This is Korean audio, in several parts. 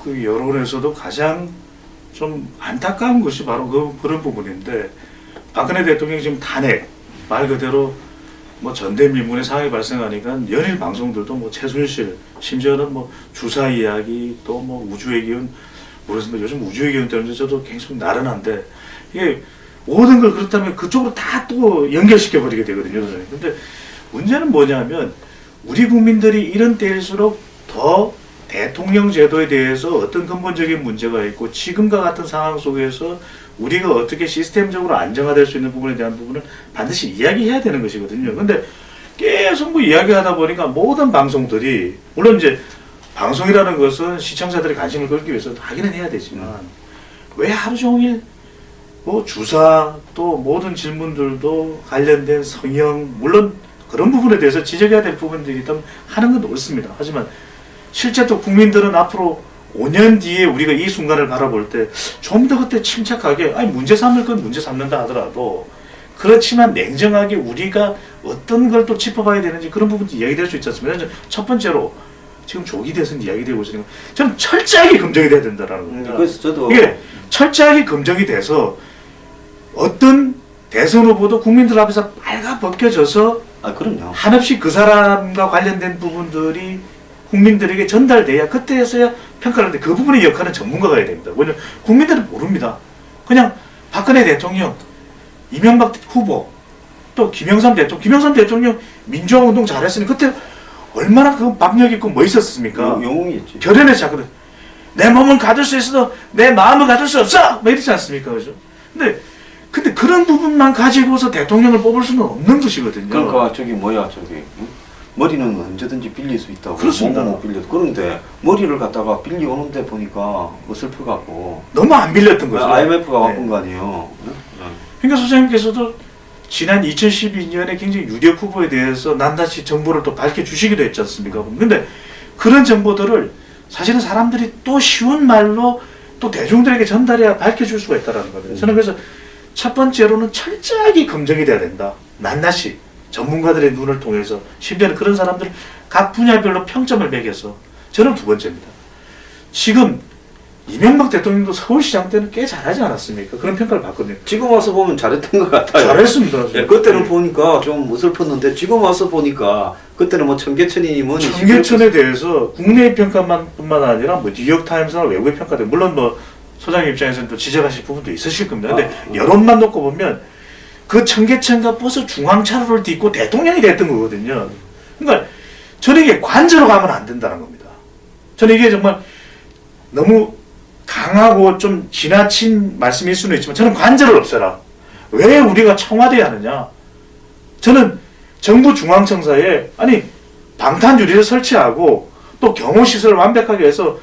그 여론에서도 가장 좀 안타까운 것이 바로 그런 부분인데, 박근혜 대통령이 지금 탄핵 말 그대로 뭐 전대미문의 상황이 발생하니까 연일 방송들도 뭐 최순실, 심지어는 뭐 주사 이야기, 또 뭐 우주의 기운, 모르겠습니다. 요즘 우주의 기운 때문에 저도 계속 나른한데, 이게 모든 걸 그렇다면 그쪽으로 다 또 연결시켜 버리게 되거든요. 근데 문제는 뭐냐면, 우리 국민들이 이런 때일수록 더 대통령 제도에 대해서 어떤 근본적인 문제가 있고, 지금과 같은 상황 속에서 우리가 어떻게 시스템적으로 안정화될 수 있는 부분에 대한 부분을 반드시 이야기해야 되는 것이거든요. 근데 계속 뭐 이야기하다 보니까 모든 방송들이, 물론 이제 방송이라는 것은 시청자들의 관심을 끌기 위해서 하기는 해야 되지만, 왜 하루 종일 뭐 주사, 또 모든 질문들도 관련된 성형, 물론 그런 부분에 대해서 지적해야 될 부분들이 있다면 하는 건 옳습니다. 하지만 실제 또 국민들은 앞으로 5년 뒤에 우리가 이 순간을 바라볼 때 좀 더 그때 침착하게, 아니 문제 삼을 건 문제 삼는다 하더라도, 그렇지만 냉정하게 우리가 어떤 걸 또 짚어봐야 되는지 그런 부분도 이야기될 수 있지 않습니까? 첫 번째로 지금 조기 대선 이야기되고 있으니까 저는 철저하게 검증이 돼야 된다라는 겁니다. 그래서 저도 이게 철저하게 검증이 돼서 어떤 대선 후보도 국민들 앞에서 빨가 벗겨져서 그럼요. 한없이 그 사람과 관련된 부분들이 국민들에게 전달돼야 그때서야 평가를 하는데, 그 부분의 역할은 전문가가 해야 됩니다. 왜냐면 국민들은 모릅니다. 그냥 박근혜 대통령, 이명박 후보, 또 김영삼 대통령 민주화운동 잘했으니 그때 얼마나 그 박력 있고 뭐 있었습니까? 영웅이었지. 결연해서 자꾸 내 몸을 가질 수 있어도 내 마음을 가질 수 없어! 뭐 이러지 않습니까? 그죠? 근데 그런 부분만 가지고서 대통령을 뽑을 수는 없는 것이거든요. 그러니까 머리는 언제든지 빌릴 수 있다고. 그렇습니다. 못 빌려도. 그런데 머리를 갖다가 빌려오는데 보니까 어설프갖고 너무 안 빌렸던 거죠. IMF가 네. 바꾼 거 아니에요. 그러니까 소장님께서도 지난 2012년에 굉장히 유력 후보에 대해서 낱낱이 정보를 또 밝혀주시기도 했지 않습니까? 근데 그런 정보들을 사실은 사람들이 또 쉬운 말로 또 대중들에게 전달해야 밝혀줄 수가 있다는 겁니다. 저는 그래서 첫 번째로는 철저하게 검증이 돼야 된다. 낱낱이 전문가들의 눈을 통해서, 심지어는 그런 사람들 각 분야별로 평점을 매겨서. 저는 두 번째입니다. 지금 이명박 대통령도 서울시장 때는 꽤 잘하지 않았습니까? 그런 평가를 받거든요. 지금 와서 보면 잘했던 것 같아요. 잘했습니다. 예, 그때는 보니까 좀 어설펐는데 지금 와서 보니까 그때는 뭐 청계천이니 뭐니 청계천에 대해서 국내의 평가뿐만 아니라 뭐 뉴욕타임스나 외국의 평가들, 물론 뭐 소장님 입장에서는 또 지적하실 부분도 있으실 겁니다. 근데 여론만 놓고 보면 그 청계천과 버스 중앙차로를 딛고 대통령이 됐던 거거든요. 그러니까 저는 이게 관저로 가면 안 된다는 겁니다. 저는 이게 정말 너무 강하고 좀 지나친 말씀일 수는 있지만, 저는 관저를 없애라. 왜 우리가 청와대에 하느냐? 저는 정부 중앙청사에 방탄 유리를 설치하고 또 경호시설을 완벽하게 해서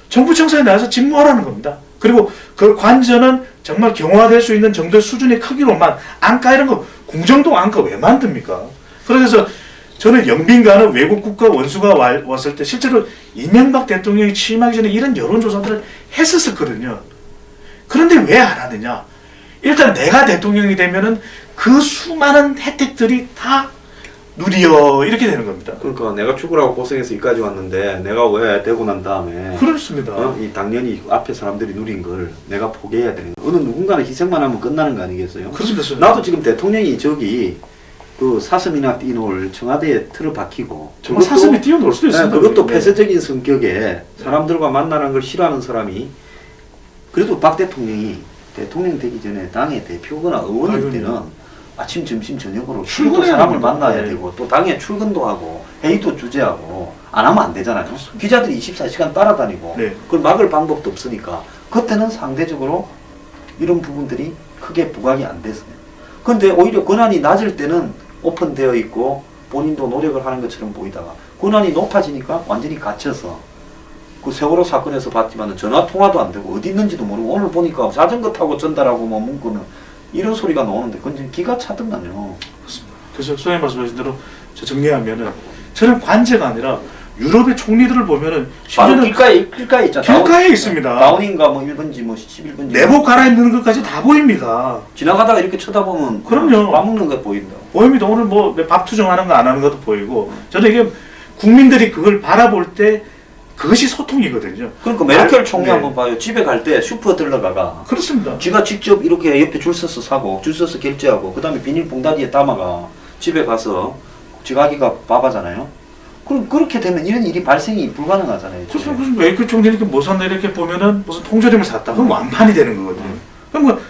정부 청사에 나와서 집무하라는 겁니다. 그리고 그 관저는 정말 경호화될 수 있는 정도의 수준의 크기로만, 안가 이런 거, 공정동 안가 왜 만듭니까? 그래서 저는 영빈관은 외국 국가 원수가 왔을 때 실제로 이명박 대통령이 취임하기 전에 이런 여론조사들을 했었거든요. 그런데 왜 안 하느냐? 일단 내가 대통령이 되면은 그 수많은 혜택들이 다 누려, 이렇게 되는 겁니다. 그러니까 내가 죽으라고 고생해서 여기까지 왔는데 내가 왜 되고 난 다음에 그렇습니다. 이 당연히 앞에 사람들이 누린 걸 내가 포기해야 되는 거. 어느 누군가는 희생만 하면 끝나는 거 아니겠어요? 그렇습니다. 나도 지금 대통령이 저기 그 사슴이나 띠놀 청와대에 틀을 박히고 정말 사슴이 뛰어놀 수도 있습니다. 그것도 폐쇄적인 성격에 사람들과 만나는 걸 싫어하는 사람이, 그래도 박 대통령이 대통령 되기 전에 당의 대표거나 의원일 때는 아침, 점심, 저녁으로 출근 사람을 만나야 되고, 또 당에 출근도 하고 회의도 주재하고 안 하면 안 되잖아요. 그렇습니다. 기자들이 24시간 따라다니고 그걸 막을 방법도 없으니까 그때는 상대적으로 이런 부분들이 크게 부각이 안 됐어요. 그런데 오히려 권한이 낮을 때는 오픈되어 있고 본인도 노력을 하는 것처럼 보이다가 권한이 높아지니까 완전히 갇혀서, 그 세월호 사건에서 봤지만 전화 통화도 안 되고 어디 있는지도 모르고, 오늘 보니까 자전거 타고 전달하고 뭐 문구는 이런 소리가 나오는데 그건 좀 기가 차더만요. 그렇습니다. 그래서 소장님 말씀하신 대로 정리하면은, 저는 관제가 아니라 유럽의 총리들을 보면은 바로 길가에 있잖아. 길가에 있습니다. 다운인가 뭐 1번지 뭐 11번지 내복 갈아입는 것까지 다 보입니다. 지나가다가 이렇게 쳐다보면 그럼요. 밥 먹는 거 보인다. 보입니다. 오늘 뭐 밥 투정하는 거 안 하는 것도 보이고, 저는 이게 국민들이 그걸 바라볼 때 그것이 소통이거든요. 그러니까 메르켈 총리 네. 한번 봐요. 집에 갈 때 슈퍼 들러가가 그렇습니다. 지가 직접 이렇게 옆에 줄 서서 사고 줄 서서 결제하고 그 다음에 비닐봉다리에 담아가 집에 가서 지가기가 밥하잖아요. 그럼 그렇게 되면 이런 일이 발생이 불가능하잖아요. 그래서 무슨 메르켈 총리 이렇게 뭐 샀나 이렇게 보면은 무슨 통조림을 샀다. 그럼 완판이 되는 거거든요. 그럼 뭐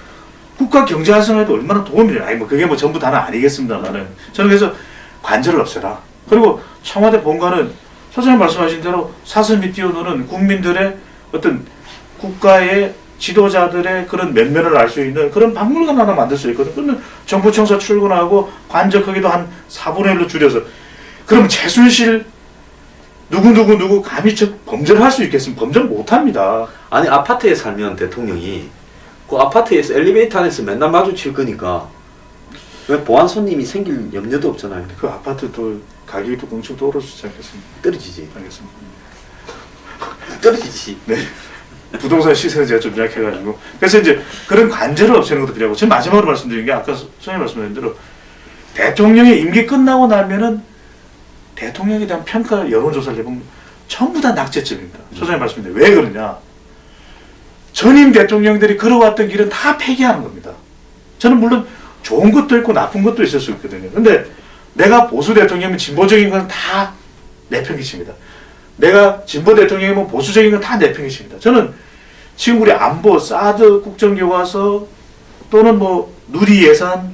국가 경제 활성화에도 얼마나 도움이 되나. 아니 뭐 그게 뭐 전부 다는 아니겠습니다만은 저는 그래서 관절을 없애라. 그리고 청와대 본관은 소장님 말씀하신 대로 사슴이 뛰어노는 국민들의 어떤 국가의 지도자들의 그런 면면을 알 수 있는 그런 박물관 하나 만들 수 있거든. 그러면 정부청사 출근하고 관저 크기도 한 4분의 1로 줄여서 그러면 최순실 누구 감히 저 범죄를 할 수 있겠습니까? 범죄를 못합니다. 아니 아파트에 살면 대통령이 그 아파트에서 엘리베이터 안에서 맨날 마주칠 거니까 왜 보안 손님이 생길 염려도 없잖아요. 그 아파트도 가격이 또 엄청 떨어지지 않겠습니까? 떨어지지. 알겠습니다. 떨어지지. 네. 부동산 시세는 제가 좀 약해가지고 그래서 이제 그런 관절을 없애는 것도 필요하고 지금 마지막으로 말씀드린 게 아까 소장님 말씀하신 대로 대통령의 임기 끝나고 나면은 대통령에 대한 평가 여론조사를 해보면 전부 다 낙제점입니다. 소장님 말씀인데 왜 그러냐? 전임 대통령들이 걸어왔던 길은 다 폐기하는 겁니다. 저는 물론 좋은 것도 있고 나쁜 것도 있을 수 있거든요. 근데 내가 보수 대통령이면 진보적인 건 다 내팽개칩니다. 내가 진보 대통령이면 보수적인 건 다 내팽개칩니다. 저는 지금 우리 안보, 사드, 국정교과서 또는 뭐 누리 예산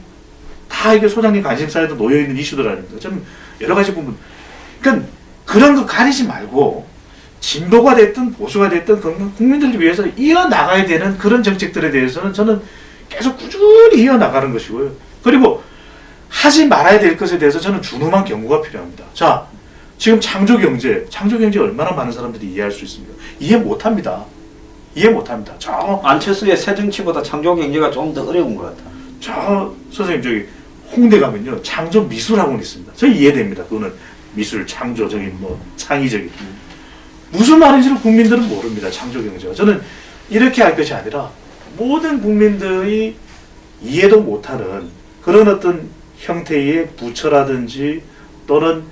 다 이게 소장님 관심사에도 놓여있는 이슈들 아닙니까? 저는 여러 가지 부분 그러니까 그런 거 가리지 말고 진보가 됐든 보수가 됐든 국민들을 위해서 이어나가야 되는 그런 정책들에 대해서는 저는 계속 꾸준히 이어나가는 것이고요. 그리고 하지 말아야 될 것에 대해서 저는 준엄한 경고가 필요합니다. 자, 지금 창조경제 얼마나 많은 사람들이 이해할 수 있습니까? 이해 못합니다. 이해 못합니다. 안철수의 새정치보다 창조경제가 좀 더 어려운 것 같아. 선생님 저기 홍대 가면요 창조 미술학원이 있습니다. 저 이해됩니다. 그거는 미술 창조적인 뭐 창의적인 무슨 말인지를 국민들은 모릅니다. 창조경제가 저는 이렇게 할 것이 아니라 모든 국민들이 이해도 못하는 그런 어떤 형태의 부처라든지 또는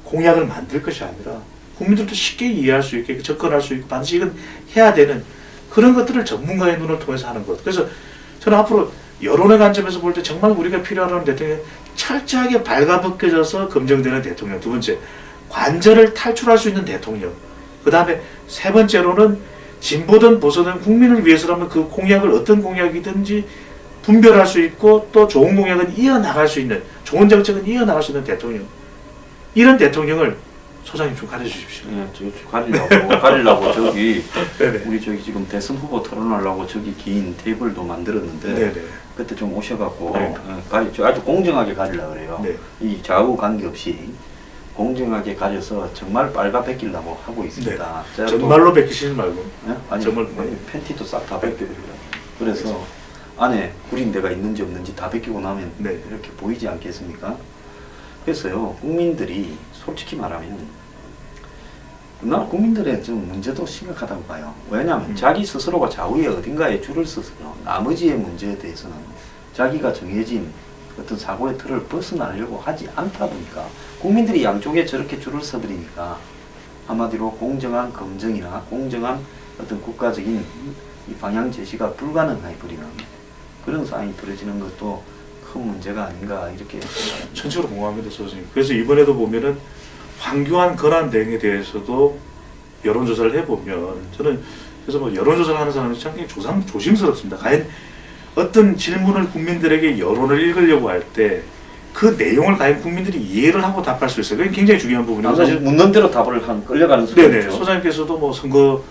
공약을 만들 것이 아니라 국민들도 쉽게 이해할 수 있게 접근할 수 있고 반드시 이건 해야 되는 그런 것들을 전문가의 눈을 통해서 하는 것. 그래서 저는 앞으로 여론의 관점에서 볼 때 정말 우리가 필요하다는 대통령이 철저하게 발가벗겨져서 검증되는 대통령. 두 번째, 관절을 탈출할 수 있는 대통령. 그 다음에 세 번째로는 진보든 보수든 국민을 위해서라면 그 공약을 어떤 공약이든지 분별할 수 있고 또 좋은 공약은 이어나갈 수 있는 좋은 정책은 이어나갈 수 있는 대통령. 이런 대통령을 소장님 좀 가르쳐주십시오. 네, 저기 가리려고 저기 네네. 우리 저기 지금 대선 후보 토론하려고 저기 긴 테이블도 만들었는데 네네. 그때 좀 오셔갖고 네. 아주 공정하게 가리려고 그래요. 네. 이 좌우 관계없이 공정하게 가려서 정말 빨가벗기려고 하고 있습니다. 제가 또- 정말로 뺏기시지 말고. 네? 아니 정말 팬티도 싹 다 벗겨버려요. 그래서 안에 구린데가 있는지 없는지 다 벗기고 나면 네. 이렇게 보이지 않겠습니까? 그래서요 국민들이 솔직히 말하면 나 국민들의 좀 문제도 심각하다고 봐요. 왜냐하면 자기 스스로가 좌우에 어딘가에 줄을 서서요 나머지의 문제에 대해서는 자기가 정해진 어떤 사고의 틀을 벗어나려고 하지 않다 보니까 국민들이 양쪽에 저렇게 줄을 서버리니까 한마디로 공정한 검증이나 공정한 어떤 국가적인 이 방향 제시가 불가능해 버리는 그런 상황이 벌어지는 것도 큰 문제가 아닌가 이렇게 생각합니다. 전적으로 공감합니다, 선생님. 그래서 이번에도 보면은 황교안 권한 대행에 대해서도 여론조사를 해보면 저는 그래서 뭐 여론조사를 하는 사람이 상당히 조심스럽습니다. 과연 어떤 질문을 국민들에게 여론을 읽으려고 할 때 그 내용을 과연 국민들이 이해를 하고 답할 수 있어요. 그게 굉장히 중요한 부분이고 사실 묻는 대로 답을 끌려가는 네네. 수가 있죠. 소장님께서도 뭐 선거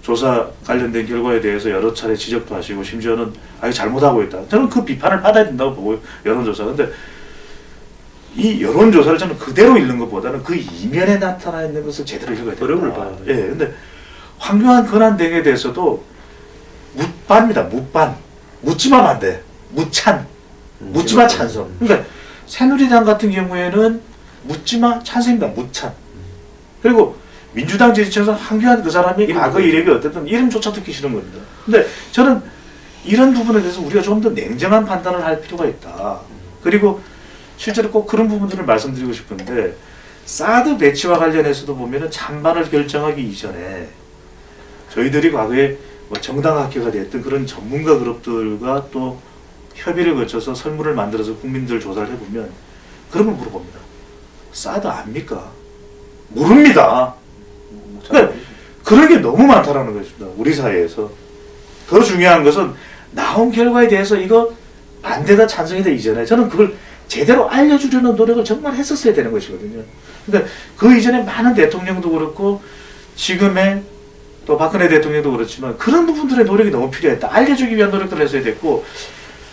조사 관련된 결과에 대해서 여러 차례 지적도 하시고 심지어는 아예 잘못하고 있다. 저는 그 비판을 받아야 된다고 보고요. 여론조사. 근데 이 여론조사를 저는 그대로 읽는 것보다는 그 이면에 나타나 있는 것을 제대로 읽어야 된다. 흐름을 봐야 돼요. 예. 근데 황교안 권한 등에 대해서도 묻반입니다. 묻반. 묻지마 반대. 묻찬. 묻지마 찬성. 그러니까 새누리당 같은 경우에는 묻지마 찬성입니다. 묻찬. 그리고 민주당 지지층에서 황교안 그 사람이 과거 이력이 어쨌든 이름조차 듣기 싫은 겁니다. 근데 저는 이런 부분에 대해서 우리가 좀 더 냉정한 판단을 할 필요가 있다. 그리고 실제로 꼭 그런 부분들을 말씀드리고 싶은데 사드 배치와 관련해서도 보면은 찬반을 결정하기 이전에 저희들이 과거에 뭐 정당학회가 됐든 그런 전문가 그룹들과 또 협의를 거쳐서 설문을 만들어서 국민들 조사를 해보면 그런 걸 물어봅니다. 사드 압니까? 모릅니다. 그러니까 그런 게 너무 많다라는 것입니다. 우리 사회에서. 더 중요한 것은 나온 결과에 대해서 이거 반대다 찬성이다 이전에 저는 그걸 제대로 알려주려는 노력을 정말 했었어야 되는 것이거든요. 그러니까 그 이전에 많은 대통령도 그렇고 지금의 또 박근혜 대통령도 그렇지만 그런 부분들의 노력이 너무 필요했다. 알려주기 위한 노력들을 했어야 됐고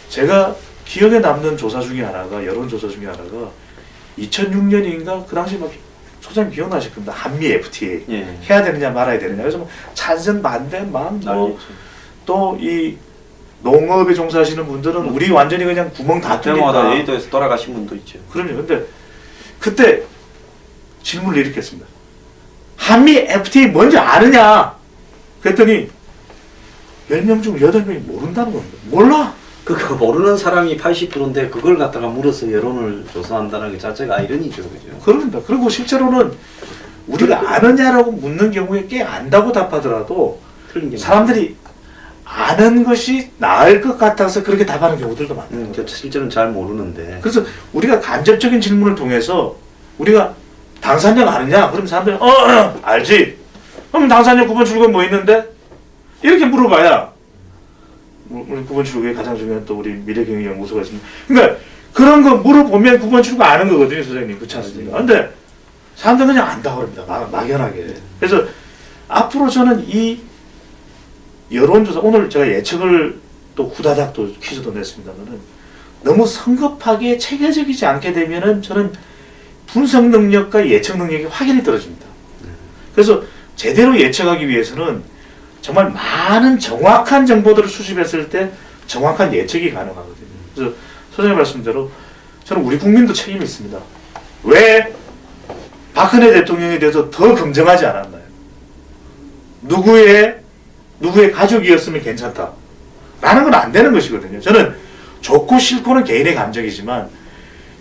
제가 기억에 남는 조사 중에 하나가 여론조사 중에 하나가 2006년인가 그 당시 막 소장님 기억나실 겁니다. 한미 FTA 예. 해야 되느냐 말아야 되느냐 그래서 뭐 찬성 반대 또 이 농업에 종사하시는 분들은 우리 완전히 그냥 구멍 다 뚫린다. 때마다 여의도에서 돌아가신 분도 있죠. 그럼요. 근데 그때 질문을 이렇게 했습니다. 한미 FTA 뭔지 아느냐? 그랬더니 10명 중 8명이 모른다는 겁니다. 몰라. 그거 모르는 사람이 80%인데 그걸 갖다가 물어서 여론을 조사한다는 게 자체가 아이러니죠. 그죠? 그렇습니다. 그리고 실제로는 우리가 아느냐라고 묻는 경우에 꽤 안다고 답하더라도 틀린 게 사람들이 아는 것이 나을 것 같아서 그렇게 답하는 경우들도 많아요. 실제로는 잘 모르는데. 그래서 우리가 간접적인 질문을 통해서 우리가 당산역 아느냐? 그럼 사람들이 알지. 그럼 당산역 9번 출구에 뭐 있는데? 이렇게 물어봐야 우리 9번 출구에 가장 중요한 또 우리 미래경영연구소가 있습니다. 그러니까 그런 거 물어보면 9번 출구 아는 거거든요, 소장님. 그렇지 않습니까? 근데 사람들은 그냥 안다고 합니다. 막연하게. 그래서 앞으로 저는 이 여론조사, 오늘 제가 예측을 또 후다닥 또 퀴즈도 냈습니다만은 너무 성급하게 체계적이지 않게 되면은 저는 분석 능력과 예측 능력이 확연히 떨어집니다. 그래서 제대로 예측하기 위해서는 정말 많은 정확한 정보들을 수집했을 때 정확한 예측이 가능하거든요. 그래서 소장님 말씀대로 저는 우리 국민도 책임이 있습니다. 왜 박근혜 대통령에 대해서 더 긍정하지 않았나요? 누구의 가족이었으면 괜찮다. 라는 건 안 되는 것이거든요. 저는 좋고 싫고는 개인의 감정이지만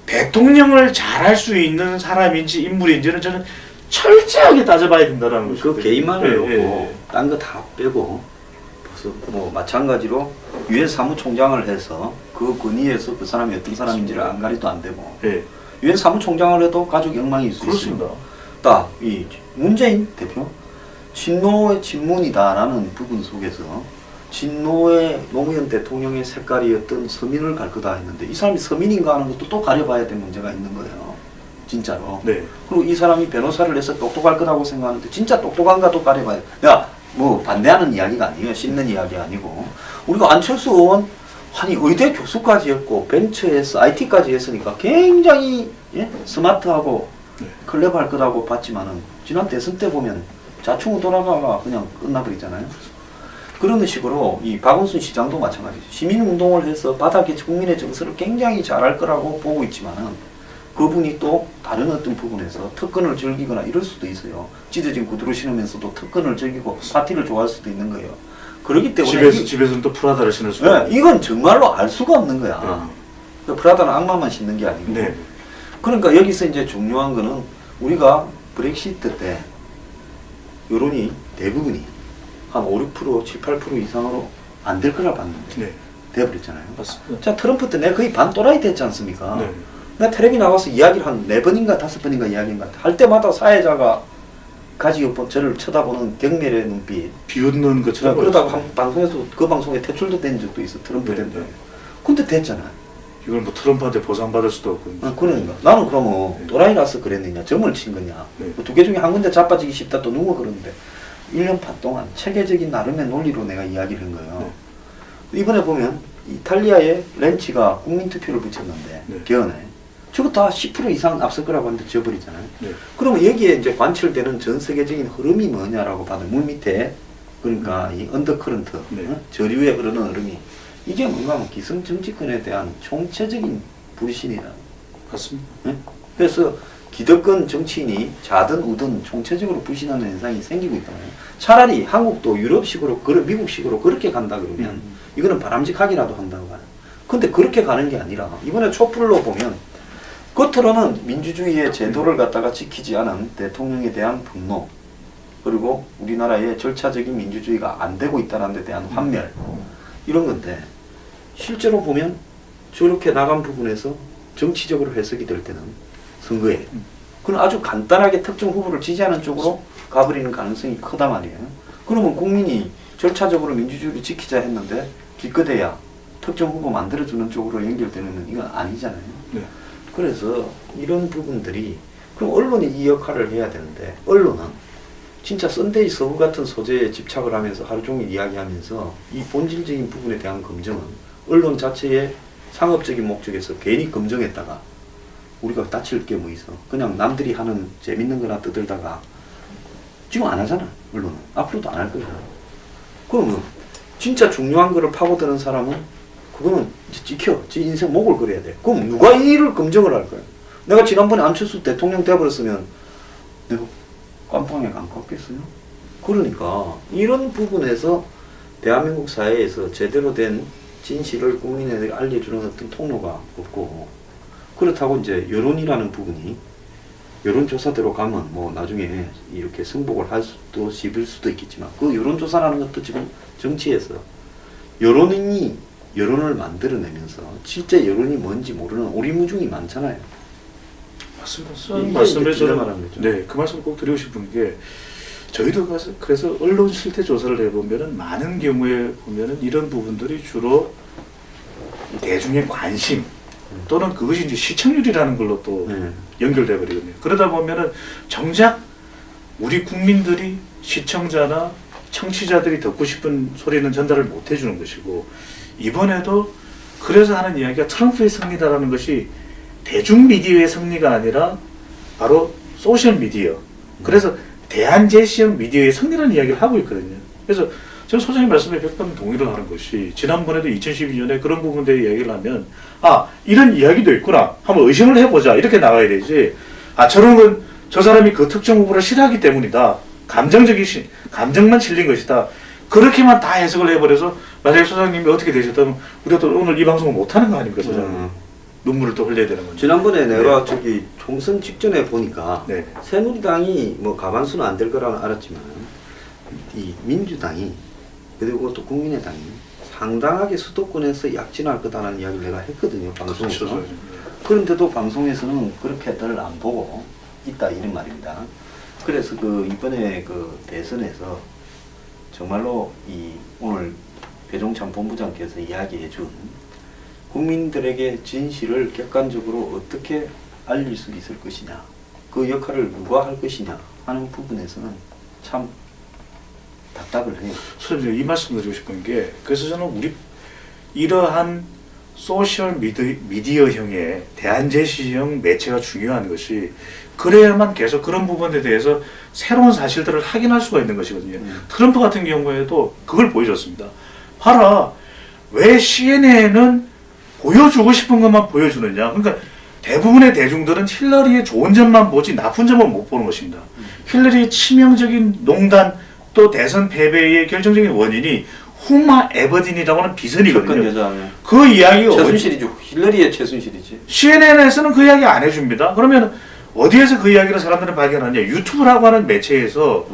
대통령을 잘할 수 있는 사람인지 인물인지는 저는 철저하게 따져봐야 된다는 것이죠. 그 개인만을 놓고 예. 딴 거 다 빼고 벌써 뭐 마찬가지로 유엔 사무총장을 해서 그 권위에서 그 사람이 어떤 사람인지를 안 가리도 안 되고 예. 유엔 사무총장을 해도 가족 영망이 있을 수 그렇습니다. 있습니다. 이 문재인 대표 친노의 친문이다라는 부분 속에서 친노의 노무현 대통령의 색깔이었던 서민을 갈 거다 했는데 이 사람이 서민인가 하는 것도 또 가려봐야 될 문제가 있는 거예요. 진짜로. 네. 그리고 이 사람이 변호사를 해서 똑똑할 거라고 생각하는데 진짜 똑똑한가도 가려봐야 돼. 뭐 반대하는 이야기가 아니에요. 씹는 이야기 아니고. 우리가 안철수 의원 아니 의대 교수까지 했고 벤처에서 IT까지 했으니까 굉장히 스마트하고 클레버할 거라고 봤지만은 지난 대선 때 보면 자충우 돌아가가 그냥 끝나버리잖아요. 그런 식으로 이 박원순 시장도 마찬가지죠. 시민운동을 해서 바닥에 국민의 정서를 굉장히 잘할 거라고 보고 있지만은 그분이 또 다른 어떤 부분에서 특권을 즐기거나 이럴 수도 있어요. 찢어진 구두를 신으면서도 특권을 즐기고 파티를 좋아할 수도 있는 거예요. 그렇기 때문에 집에서는 또 프라다를 신을 수가 네, 이건 정말로 알 수가 없는 거야. 그 프라다는 악마만 신는 게 아니고. 네. 그러니까 여기서 이제 중요한 거는 우리가 브렉시트 때 여론이 대부분이 한 5, 6%, 7, 8% 이상으로 안 될 거라 봤는데 네. 돼버렸잖아요. 맞습니다. 자, 트럼프 때 내가 거의 반 또라이 됐지 않습니까? 네. 내가 텔레비 나가서 이야기를 한 4번인가 5번인가 이야기한 것 같아. 할 때마다 사회자가 가지고 저를 쳐다보는 경멸의 눈빛. 비웃는 것처럼. 그러다가 방송에서 그 방송에 퇴출도 된 적도 있어. 트럼프 네, 때문에. 네. 근데 됐잖아. 이걸 뭐 트럼프한테 보상받을 수도 없고. 그러니까. 나는 그러면 네. 또라이라서 그랬느냐, 점을 친 거냐. 네. 두 개 중에 한 군데 자빠지기 쉽다 또 누가 그러는데 1년 반 동안 체계적인 나름의 논리로 내가 이야기를 한 거예요. 네. 이번에 보면 이탈리아의 렌치가 국민투표를 붙였는데 네. 개헌에 저거 다 10% 이상 앞설 거라고 하는데 져버리잖아요. 네. 그러면 여기에 이제 관철되는 전 세계적인 흐름이 뭐냐라고 봐도 물 밑에 그러니까 이 언더커런트 네. 저류에 흐르는 흐름이 이게 뭔가 하면 기성 정치권에 대한 총체적인 불신이다. 맞습니다. 네? 그래서 기득권 정치인이 좌든 우든 총체적으로 불신하는 현상이 생기고 있다고요. 차라리 한국도 유럽식으로 미국식으로 그렇게 간다 그러면 이거는 바람직하기라도 한다고 봐요. 근데 그렇게 가는 게 아니라 이번에 촛불로 보면 겉으로는 민주주의의 제도를 갖다가 지키지 않은 대통령에 대한 분노, 그리고 우리나라의 절차적인 민주주의가 안 되고 있다는 데 대한 환멸, 이런 건데 실제로 보면 저렇게 나간 부분에서 정치적으로 해석이 될 때는 선거에 그건 아주 간단하게 특정 후보를 지지하는 쪽으로 가버리는 가능성이 크다 말이에요. 그러면 국민이 절차적으로 민주주의를 지키자 했는데 기껏해야 특정 후보 만들어주는 쪽으로 연결되는 건 이건 아니잖아요. 네. 그래서 이런 부분들이, 그럼 언론이 이 역할을 해야 되는데 언론은 진짜 썬데이 서브 같은 소재에 집착을 하면서 하루 종일 이야기하면서 이 본질적인 부분에 대한 검증은 언론 자체의 상업적인 목적에서 괜히 검증했다가 우리가 다칠 게 뭐 있어. 그냥 남들이 하는 재밌는 거나 떠들다가 지금 안 하잖아. 언론은 앞으로도 안 할 거야. 그러면 진짜 중요한 거를 파고드는 사람은 그거는 이제 지켜. 지 인생 목을 걸어야 돼. 그럼 누가 이 일을 검증을 할 거야? 내가 지난번에 안철수 대통령 돼버렸으면 내가 깜빵에 안 갔겠어요? 그러니까 이런 부분에서 대한민국 사회에서 제대로 된 진실을 국민에게 알려주는 어떤 통로가 없고, 그렇다고 이제 여론이라는 부분이 여론조사대로 가면 뭐 나중에 이렇게 승복을 할 수도 씹을 수도 있겠지만, 그 여론조사라는 것도 지금 정치에서 여론이 여론을 만들어내면서 실제 여론이 뭔지 모르는 오리무중이 많잖아요. 맞습니다. 이게 말씀에 이제 저는 말하는 거죠. 네, 그 말씀 꼭 드리고 싶은 게 저희도 그래서 언론 실태 조사를 해보면은 많은 경우에 보면은 이런 부분들이 주로 대중의 관심 또는 그것이 이제 시청률이라는 걸로 또 연결돼 버리거든요. 그러다 보면은 정작 우리 국민들이 시청자나 청취자들이 듣고 싶은 소리는 전달을 못 해주는 것이고, 이번에도 그래서 하는 이야기가 트럼프의 승리다라는 것이 대중미디어의 승리가 아니라 바로 소셜미디어, 그래서 대한제시형 미디어의 승리라는 이야기를 하고 있거든요. 그래서 저는 소장님 말씀에 100번 동의를 하는 것이, 지난번에도 2012년에 그런 부분들에 이야기를 하면 아 이런 이야기도 있구나 한번 의심을 해보자 이렇게 나가야 되지, 아 저런 건 저 사람이 그 특정 후보를 싫어하기 때문이다, 감정만 실린 것이다, 그렇게만 다 해석을 해버려서 만약에 소장님이 어떻게 되셨다면 우리가 또 오늘 이 방송을 못하는 거 아닙니까 소장님? 눈물을 또 흘려야 되는 거죠. 지난번에 내가 저기 총선 직전에 보니까 네. 새누리당이 뭐 가반수는 안 될 거라는 알았지만 이 민주당이 그리고 또 국민의당이 상당하게 수도권에서 약진할 거다라는 이야기를 내가 했거든요, 방송에서. 그렇죠. 그런데도 방송에서는 그렇게들 안 보고 있다 이런 말입니다. 그래서 그 이번에 그 대선에서 정말로 이 오늘 배종찬 본부장께서 이야기해준 국민들에게 진실을 객관적으로 어떻게 알릴 수 있을 것이냐, 그 역할을 누가 할 것이냐 하는 부분에서는 참 답답을 해요. 선생님 이 말씀 드리고 싶은 게, 그래서 저는 우리 이러한 소셜 미디어형의 대한제시형 매체가 중요한 것이, 그래야만 계속 그런 부분에 대해서 새로운 사실들을 확인할 수가 있는 것이거든요. 트럼프 같은 경우에도 그걸 보여줬습니다. 봐라, 왜 CNN은 보여주고 싶은 것만 보여주느냐. 그러니까 대부분의 대중들은 힐러리의 좋은 점만 보지 나쁜 점은 못 보는 것입니다. 힐러리의 치명적인 농단 또 대선 패배의 결정적인 원인이 후마 에버딘이라고 하는 비선이거든요. 그 이야기가 최순실이죠. 힐러리의 최순실이지. CNN에서는 그 이야기 안 해줍니다. 그러면 어디에서 그 이야기를 사람들은 발견하냐? 유튜브라고 하는 매체에서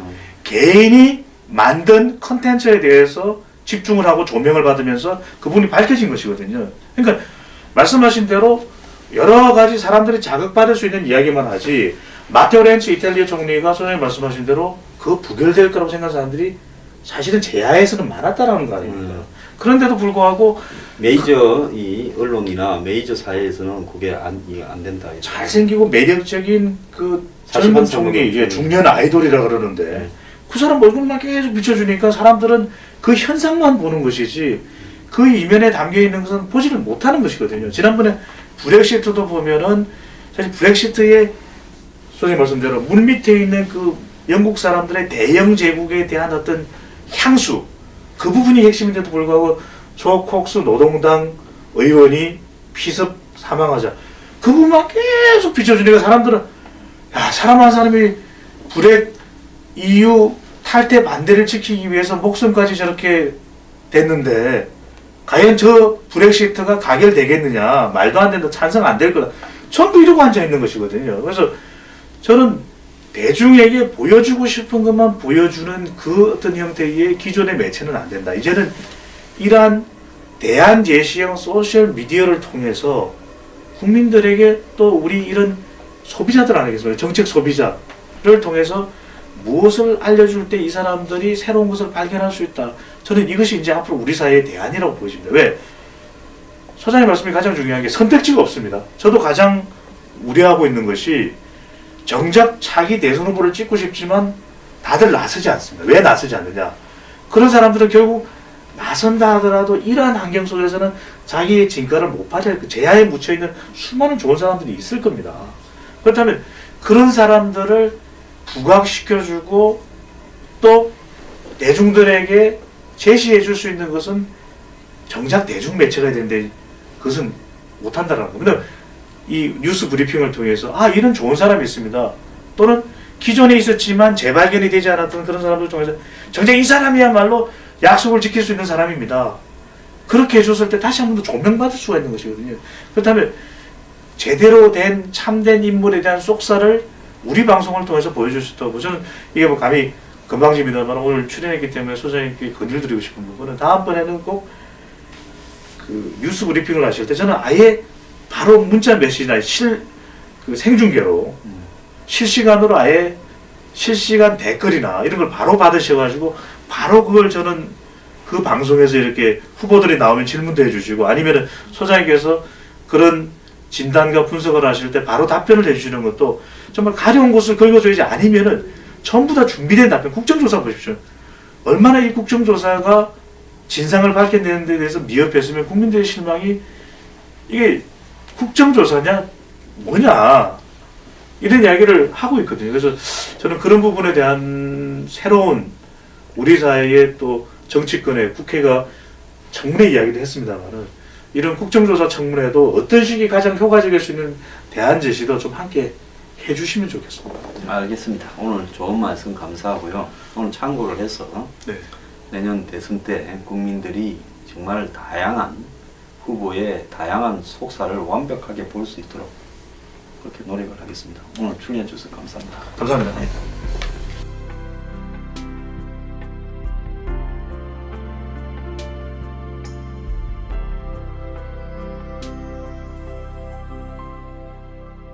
개인이 만든 컨텐츠에 대해서 집중을 하고 조명을 받으면서 그분이 밝혀진 것이거든요. 그러니까 말씀하신 대로 여러 가지 사람들이 자극받을 수 있는 이야기만 하지, 마테오 렌치 이탈리아 총리가 소장님 말씀하신 대로 그 부결될 거라고 생각하는 사람들이 사실은 제하에서는 많았다라는 거 아닙니까? 그런데도 불구하고 메이저 이 언론이나 메이저 사회에서는 그게 안 된다. 잘생기고 매력적인 그 젊은 총리, 이제 중년 아이돌이라 그러는데 그 사람 얼굴만 계속 비춰주니까 사람들은 그 현상만 보는 것이지 그 이면에 담겨 있는 것은 보지를 못하는 것이거든요. 지난번에 브렉시트도 보면은 사실 브렉시트의 소장님 말씀대로 물 밑에 있는 그 영국 사람들의 대영 제국에 대한 어떤 향수, 그 부분이 핵심인데도 불구하고 조 콕스 노동당 의원이 피습 사망하자 그 부분만 계속 비춰주니까 사람들은 야, 사람 한 사람이 브렉 EU 탈퇴 반대를 지키기 위해서 목숨까지 저렇게 됐는데 과연 저 브렉시트가 가결되겠느냐, 말도 안 된다, 찬성 안 될 거다, 전부 이러고 앉아 있는 것이거든요. 그래서 저는 대중에게 보여주고 싶은 것만 보여주는 그 어떤 형태의 기존의 매체는 안 된다. 이제는 이러한 대안 제시형 소셜 미디어를 통해서 국민들에게 또 우리 이런 소비자들 아니겠습니까? 정책 소비자를 통해서 무엇을 알려줄 때 이 사람들이 새로운 것을 발견할 수 있다. 저는 이것이 이제 앞으로 우리 사회의 대안이라고 보여집니다. 왜? 소장님 말씀이 가장 중요한 게 선택지가 없습니다. 저도 가장 우려하고 있는 것이 정작 차기 대선 후보를 찍고 싶지만 다들 나서지 않습니다. 왜 나서지 않느냐? 그런 사람들은 결국 나선다 하더라도 이러한 환경 속에서는 자기의 진가를 못 발휘할 제야에 묻혀있는 수많은 좋은 사람들이 있을 겁니다. 그렇다면 그런 사람들을 부각시켜주고 또 대중들에게 제시해 줄 수 있는 것은 정작 대중매체가 되는데 그것은 못한다라는 겁니다. 이 뉴스 브리핑을 통해서 이런 좋은 사람이 있습니다. 또는 기존에 있었지만 재발견이 되지 않았던 그런 사람들 통해서 정작 이 사람이야말로 약속을 지킬 수 있는 사람입니다. 그렇게 해줬을 때 다시 한 번 더 조명받을 수가 있는 것이거든요. 그렇다면 제대로 된 참된 인물에 대한 속사를 우리 방송을 통해서 보여줄 수 있다고 저는 이게 뭐 감히 건방집니다만 오늘 출연했기 때문에 소장님께 건의드리고 싶은 부분은 다음번에는 꼭 그 뉴스 브리핑을 하실 때 저는 아예 바로 문자 메시지나 그 생중계로 실시간으로 아예 실시간 댓글이나 이런 걸 바로 받으셔가지고 바로 그걸 저는 그 방송에서 이렇게 후보들이 나오면 질문도 해주시고 아니면은 소장님께서 그런 진단과 분석을 하실 때 바로 답변을 해주시는 것도 정말 가려운 곳을 긁어줘야지 아니면은 전부 다 준비된 답변. 국정조사 보십시오. 얼마나 이 국정조사가 진상을 밝혀내는 데 대해서 미흡했으면 국민들의 실망이 이게 국정조사냐 뭐냐 이런 이야기를 하고 있거든요. 그래서 저는 그런 부분에 대한 새로운 우리 사회의 또 정치권의 국회가 청문회 이야기도 했습니다만은 이런 국정조사 청문회도 어떤 식이 가장 효과적일 수 있는 대안 제시도 좀 함께 해주시면 좋겠습니다. 알겠습니다. 오늘 좋은 말씀 감사하고요. 오늘 참고를 해서 네. 내년 대선 때 국민들이 정말 다양한 후보의 다양한 속사를 완벽하게 볼 수 있도록 그렇게 노력을 하겠습니다. 오늘 출연해 주셔서 감사합니다. 감사합니다.